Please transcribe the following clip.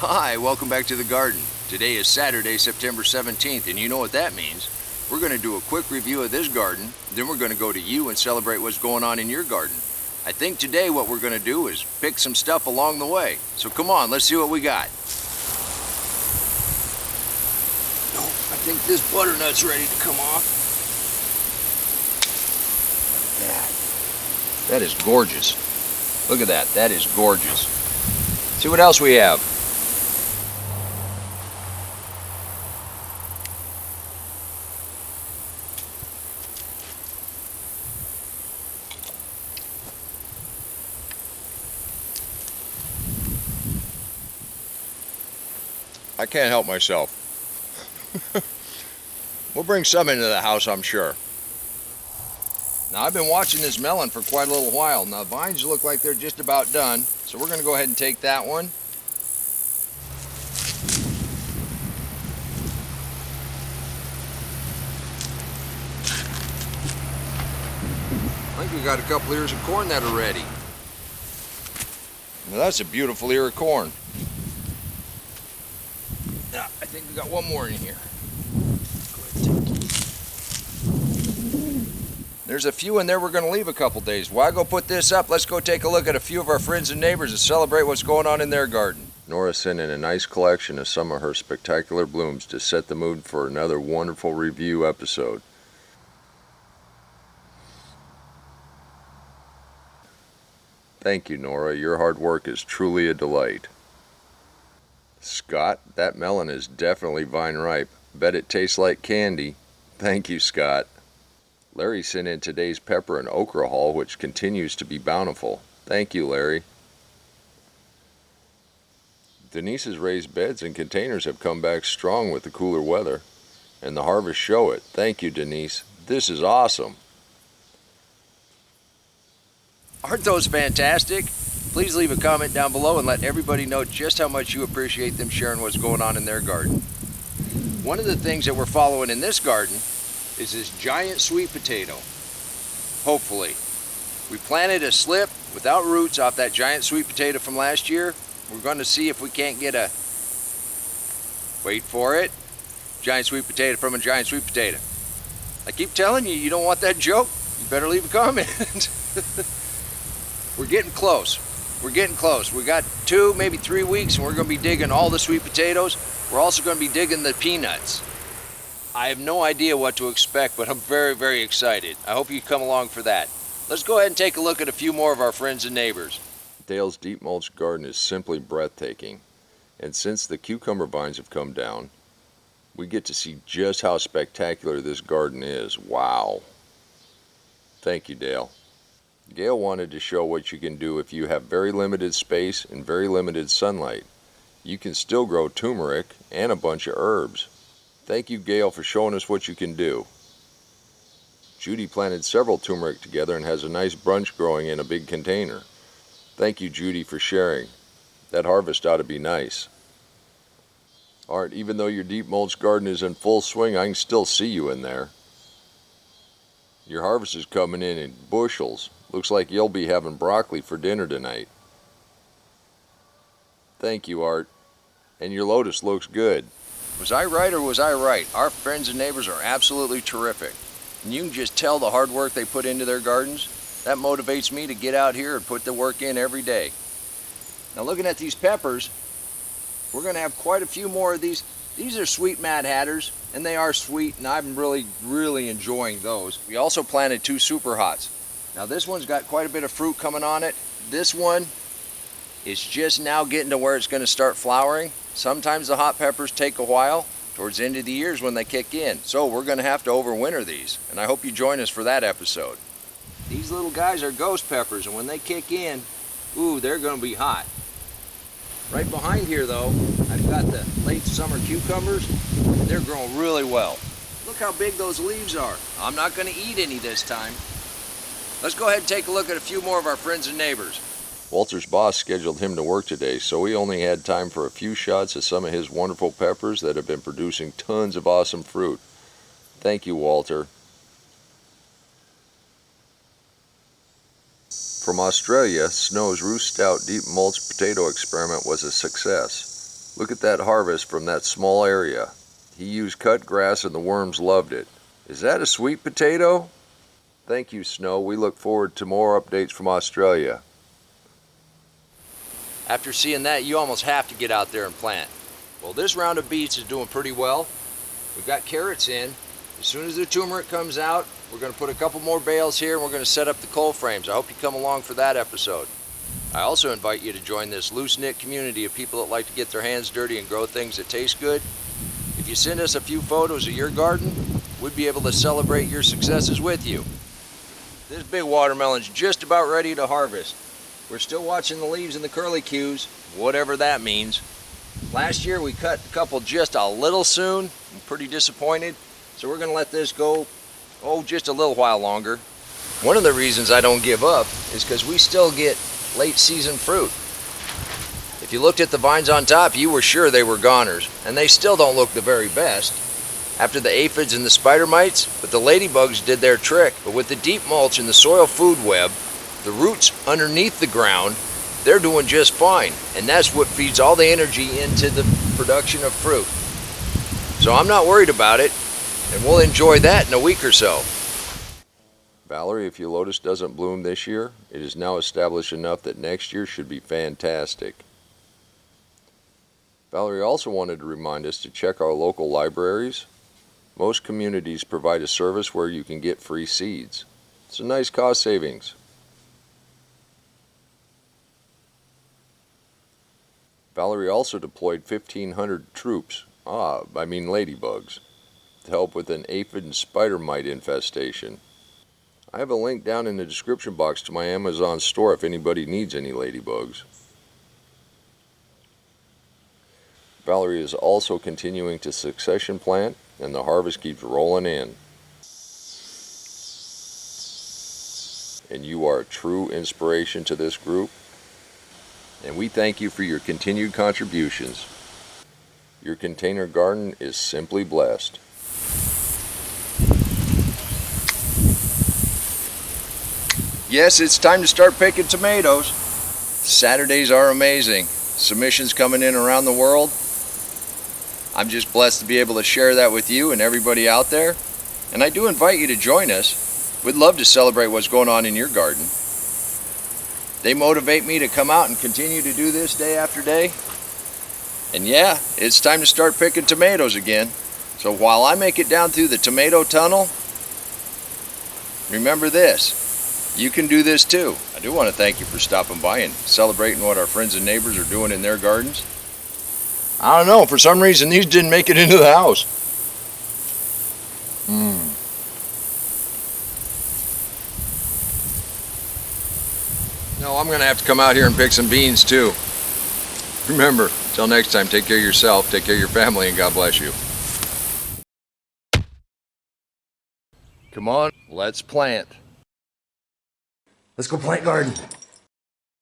Hi, welcome back to the garden. Today is Saturday, September 17th, and you know what that means. We're going to do a quick review of this garden, then we're going to go to you and celebrate what's going on in your garden. I think today what we're going to do is pick some stuff along the way. So come on, let's see what we got. Oh, I think this butternut's ready to come off. Look at that. That is gorgeous. Look at that. That is gorgeous. See what else we have. I can't help myself. We'll bring some into the house, I'm sure. Now, I've been watching this melon for quite a little while. Now, the vines look like they're just about done, so we're going to go ahead and take that one. I think we got a couple ears of corn that are ready. Now, that's a beautiful ear of corn. Now, I think we got one more in here. There's a few in there we're going to leave a couple days. While I go put this up, let's go take a look at a few of our friends and neighbors and celebrate what's going on in their garden. Nora sent in a nice collection of some of her spectacular blooms to set the mood for another wonderful review episode. Thank you, Nora. Your hard work is truly a delight. Scott, that melon is definitely vine ripe. Bet it tastes like candy. Thank you, Scott. Larry sent in today's pepper and okra haul, which continues to be bountiful. Thank you, Larry. Denise's raised beds and containers have come back strong with the cooler weather, and the harvests show it. Thank you, Denise. This is awesome. Aren't those fantastic? Please leave a comment down below and let everybody know just how much you appreciate them sharing what's going on in their garden. One of the things that we're following in this garden is this giant sweet potato. Hopefully. We planted a slip without roots off that giant sweet potato from last year. We're going to see if we can't get a, wait for it, giant sweet potato from a giant sweet potato. I keep telling you, you don't want that joke? You better leave a comment. We're getting close. We're getting close. We got 2, maybe 3 weeks, and we're going to be digging all the sweet potatoes. We're also going to be digging the peanuts. I have no idea what to expect, but I'm very, very excited. I hope you come along for that. Let's go ahead and take a look at a few more of our friends and neighbors. Dale's deep mulch garden is simply breathtaking. And since the cucumber vines have come down, we get to see just how spectacular this garden is. Wow. Thank you, Dale. Gail wanted to show what you can do if you have very limited space and very limited sunlight. You can still grow turmeric and a bunch of herbs. Thank you, Gail, for showing us what you can do. Judy planted several turmeric together and has a nice bunch growing in a big container. Thank you, Judy, for sharing. That harvest ought to be nice. Art, even though your deep mulch garden is in full swing, I can still see you in there. Your harvest is coming in bushels. Looks like you'll be having broccoli for dinner tonight. Thank you, Art. And your Lotus looks good. Was I right or was I right? Our friends and neighbors are absolutely terrific. And you can just tell the hard work they put into their gardens. That motivates me to get out here and put the work in every day. Now, looking at these peppers, we're going to have quite a few more of these. These are sweet Mad Hatters, and they are sweet, and I'm really, really enjoying those. We also planted 2 Super Hots. Now, this one's got quite a bit of fruit coming on it. This one is just now getting to where it's going to start flowering. Sometimes the hot peppers take a while. Towards the end of the year is when they kick in. So we're going to have to overwinter these, and I hope you join us for that episode. These little guys are ghost peppers, and when they kick in, ooh, they're going to be hot. Right behind here, though, I've got the late summer cucumbers, and they're growing really well. Look how big those leaves are. I'm not going to eat any this time. Let's go ahead and take a look at a few more of our friends and neighbors. Walter's boss scheduled him to work today, so he only had time for a few shots of some of his wonderful peppers that have been producing tons of awesome fruit. Thank you, Walter. From Australia, Snow's Roost Stout Deep Mulch Potato experiment was a success. Look at that harvest from that small area. He used cut grass and the worms loved it. Is that a sweet potato? Thank you, Snow. We look forward to more updates from Australia. After seeing that, you almost have to get out there and plant. Well, this round of beets is doing pretty well. We've got carrots in. As soon as the turmeric comes out, we're going to put a couple more bales here and we're going to set up the coal frames. I hope you come along for that episode. I also invite you to join this loose-knit community of people that like to get their hands dirty and grow things that taste good. If you send us a few photos of your garden, we'd be able to celebrate your successes with you. This big watermelon's just about ready to harvest. We're still watching the leaves and the curlicues, whatever that means. Last year we cut a couple just a little soon. I'm pretty disappointed. So we're going to let this go, just a little while longer. One of the reasons I don't give up is because we still get late season fruit. If you looked at the vines on top, you were sure they were goners, and they still don't look the very best after the aphids and the spider mites, but the ladybugs did their trick. But with the deep mulch and the soil food web, the roots underneath the ground, they're doing just fine, and that's what feeds all the energy into the production of fruit. So I'm not worried about it, and we'll enjoy that in a week or so. Valerie, if your lotus doesn't bloom this year, it is now established enough that next year should be fantastic. Valerie also wanted to remind us to check our local libraries. Most communities provide a service where you can get free seeds. It's a nice cost savings. Valerie also deployed 1,500 troops, ladybugs, to help with an aphid and spider mite infestation. I have a link down in the description box to my Amazon store if anybody needs any ladybugs. Valerie is also continuing to succession plant, and the harvest keeps rolling in. And you are a true inspiration to this group, and we thank you for your continued contributions. Your container garden is simply blessed. Yes, it's time to start picking tomatoes. Saturdays are amazing. Submissions coming in around the world. I'm just blessed to be able to share that with you and everybody out there. And I do invite you to join us. We'd love to celebrate what's going on in your garden. They motivate me to come out and continue to do this day after day. And yeah, it's time to start picking tomatoes again. So while I make it down through the tomato tunnel, remember this. You can do this too. I do want to thank you for stopping by and celebrating what our friends and neighbors are doing in their gardens. I don't know, for some reason these didn't make it into the house. No, I'm going to have to come out here and pick some beans too. Remember, until next time, take care of yourself, take care of your family, and God bless you. Come on, let's plant. Let's go plant garden.